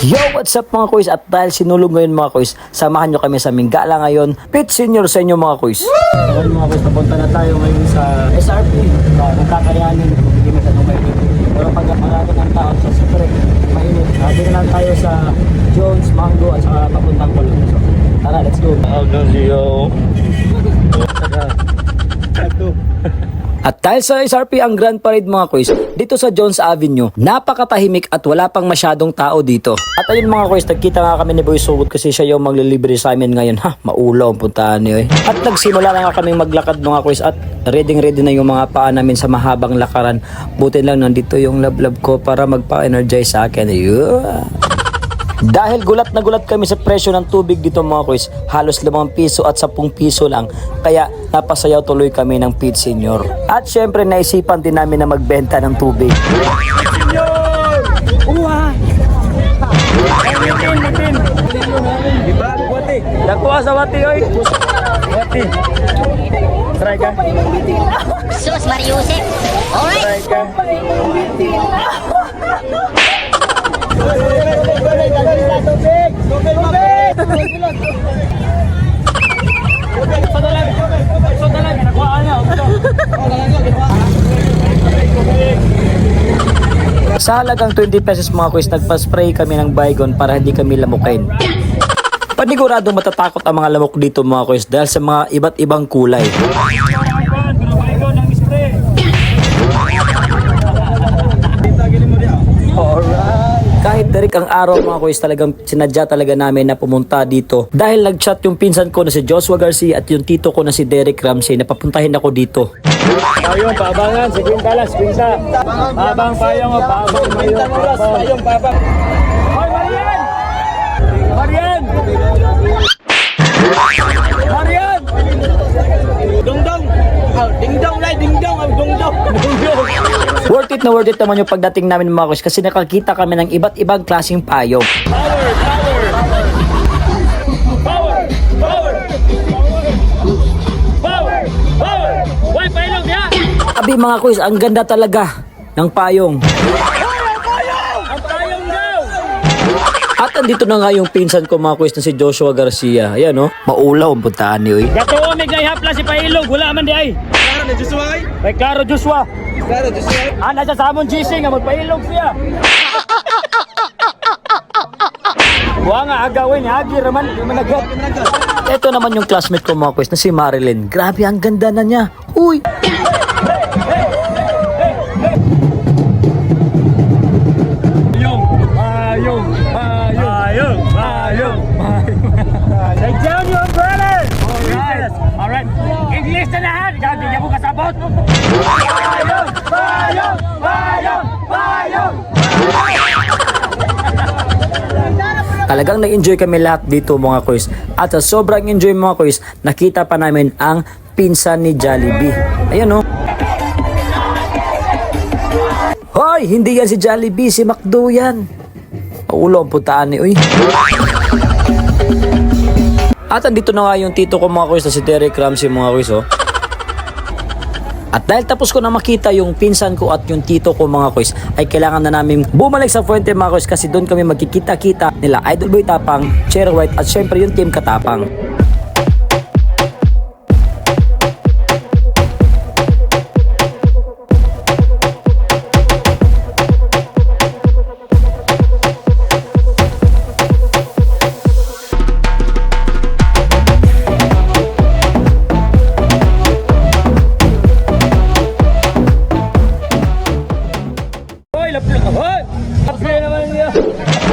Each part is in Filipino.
Yo, what's up mga kuys? At dahil sinulog ngayon mga kuys, samahan nyo kami sa Mingala ngayon. Pit Senior sa inyo mga kuys. Ngayon mga kuys, napunta na tayo ngayon sa SRP. Nagkakayanin, hindi na sa tumayin. Pero pag marami ng tao sa Supreme, mainit. Sabi na lang tayo sa Jones, Mango at saka papuntang Colon. So, tara, let's go. At dahil sa SRP ang Grand Parade mga kuys, dito sa Jones Avenue, napakatahimik at wala pang masyadong tao dito. At ayun mga kuys, nagkita nga kami ni Boy Sugot kasi siya yung maglilibre sa amin ngayon. Ha, maulaw ang puntahan niyo eh. At nagsimula na nga kaming maglakad mga kuys at ready na yung mga paa namin sa mahabang lakaran. Buti lang nandito yung lablab ko para magpa-energize sa akin. Yeah. Dahil gulat na gulat kami sa presyo ng tubig dito mga kuys, halos 5 piso at 10 piso lang, kaya napasayaw tuloy kami ng Pit Senior. At syempre naisipan din namin na magbenta ng tubig. Pit Senior! Uwa! Matin! Diba? Wati! Nakuha sa wati oy! Wati! Try ka? Sus Mariusip! Alright! Try ka? Sa halagang 20 pesos mga kuys, nagpa-spray kami ng Baygon para hindi kami lamukin. Paniguradong matatakot ang mga lamok dito mga kuys dahil sa mga iba't ibang kulay. Kahit darik ang araw mga kuys, talagang sinadya talaga namin na pumunta dito dahil nag-chat yung pinsan ko na si Joshua Garcia at yung tito ko na si Derek Ramsey na papuntahin ako dito. Payong, pabangan, si Quintalas, Quinta. Pabang, payong, pabang, payong, pabang. Hoy, Marian! Marian! Marian! Dungdong! Dingdong lai, dingdong, dungdong. Worth it naman yung pagdating namin mga kuys kasi nakakita kami ng iba't ibang klaseng payong. Power! Power! Power! Power! Power! Power! Why payong niya? Abi mga kuys, ang ganda talaga ng payong. Ang payong daw! At andito na nga yung pinsan ko mga kuys na si Joshua Garcia. Ayan o, maulaw ang puntaan niyo eh. Gato omega hapla si Pailog, wala man di ay. Klaro na Joshua ay? May klaro Joshua. Klaro Joshua ay? Ah, nasa samon GC nga magpailog siya. Buha nga agawin, hagi raman, di managat. Ito naman yung classmate ko mga kuys na si Marilyn. Grabe, ang ganda na niya. Uy! Nag-down your umbrella! Alright. English na lahat! Ikaw, hindi niya mo kasabot! Payong! Payong! Payong! Payong! Talagang nag-enjoy kami lahat dito mga kuys. At sa sobrang enjoy mga kuys, nakita pa namin ang pinsan ni Jollibee. Ayan o. Hoy! Hindi yan si Jollibee, si McDo yan. Ulo ang putaan ni uy. At andito na nga yung tito ko mga kuys na si Derek Ramsey mga kuys oh. At dahil tapos ko na makita yung pinsan ko at yung tito ko mga kuys, ay kailangan na namin bumalik sa Fuente mga kuys kasi doon kami magkikita-kita nila Idol Boy Tapang, Cherry White at syempre yung Team Katapang.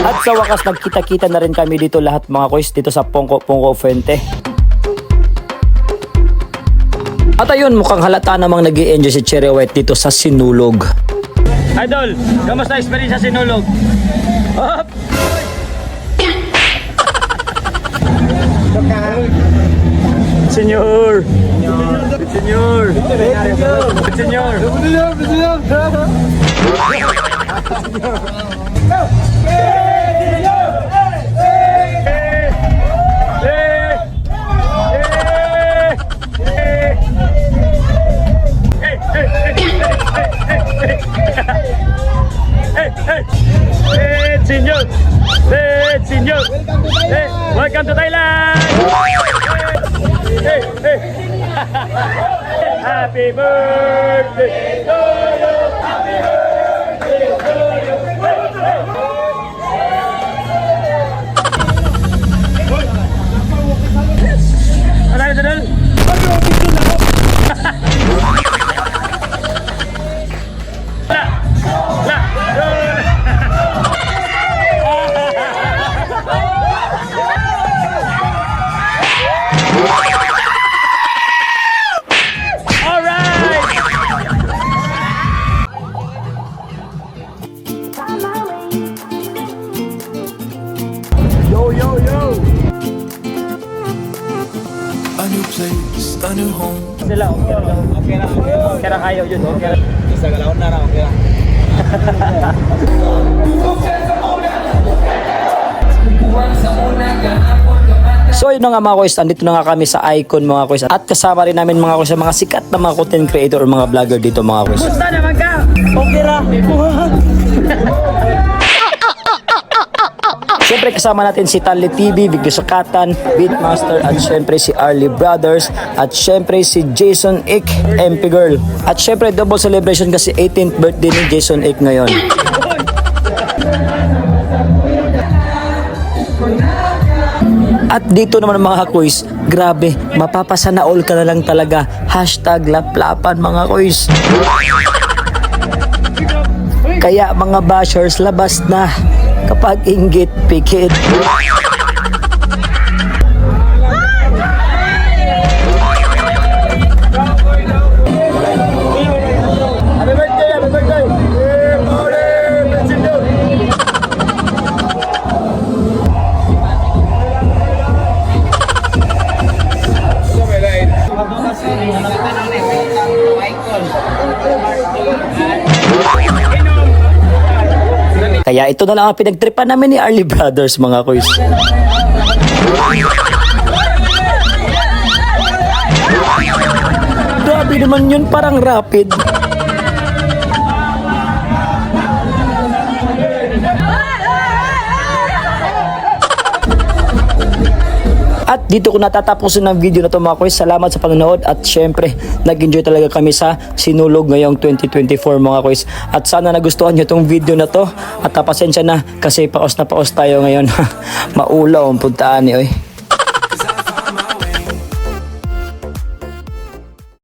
At sa wakas nagkita-kita na rin kami dito lahat mga kuys dito sa Pongko Fuente. At ayun, mukhang halata namang nag-i-enjoy si Cherry White dito sa Sinulog. Idol, kamusta experience sa Sinulog? Hop! Senyor! Senyor! Senyor! Señor. Welcome to Thailand! Hey, hey. Happy birthday to you! Happy birthday to you! Ano yun, Daniel? A new place, a new home. Sila, okay na kayo yun, okay na. Isa galawon na okay lang. So yun na nga mga kuys, andito na nga kami sa Icon mga kuys. At kasama rin namin mga kuys sa mga sikat na mga content creator o mga vlogger dito mga kuys. Basta naman ka. Okay ra. Siyempre kasama natin si Tanli TV, Video Sakatan, Beatmaster at siyempre si Arlie Brothers at siyempre si Jason Ick, MP Girl. At siyempre double celebration kasi 18th birthday ni Jason Ick ngayon. At dito naman mga kuys, grabe, mapapasana all ka na lang talaga. Hashtag laplapan mga kuys. Kaya mga bashers, labas na. Kapag inggit, pikit. Happy birthday, happy birthday. Kaya ito na lang ang pinagtripan namin ni Arlie Brothers mga kuys. Grabe naman yun, parang rapid. At dito ko natatapusin ng video na to mga kuys. Salamat sa panonood at syempre nag-enjoy talaga kami sa Sinulog ngayong 2024 mga kuys. At sana nagustuhan nyo tong video na to at pasensya na kasi paos na paos tayo ngayon. Maulaw ang puntaan ni oy.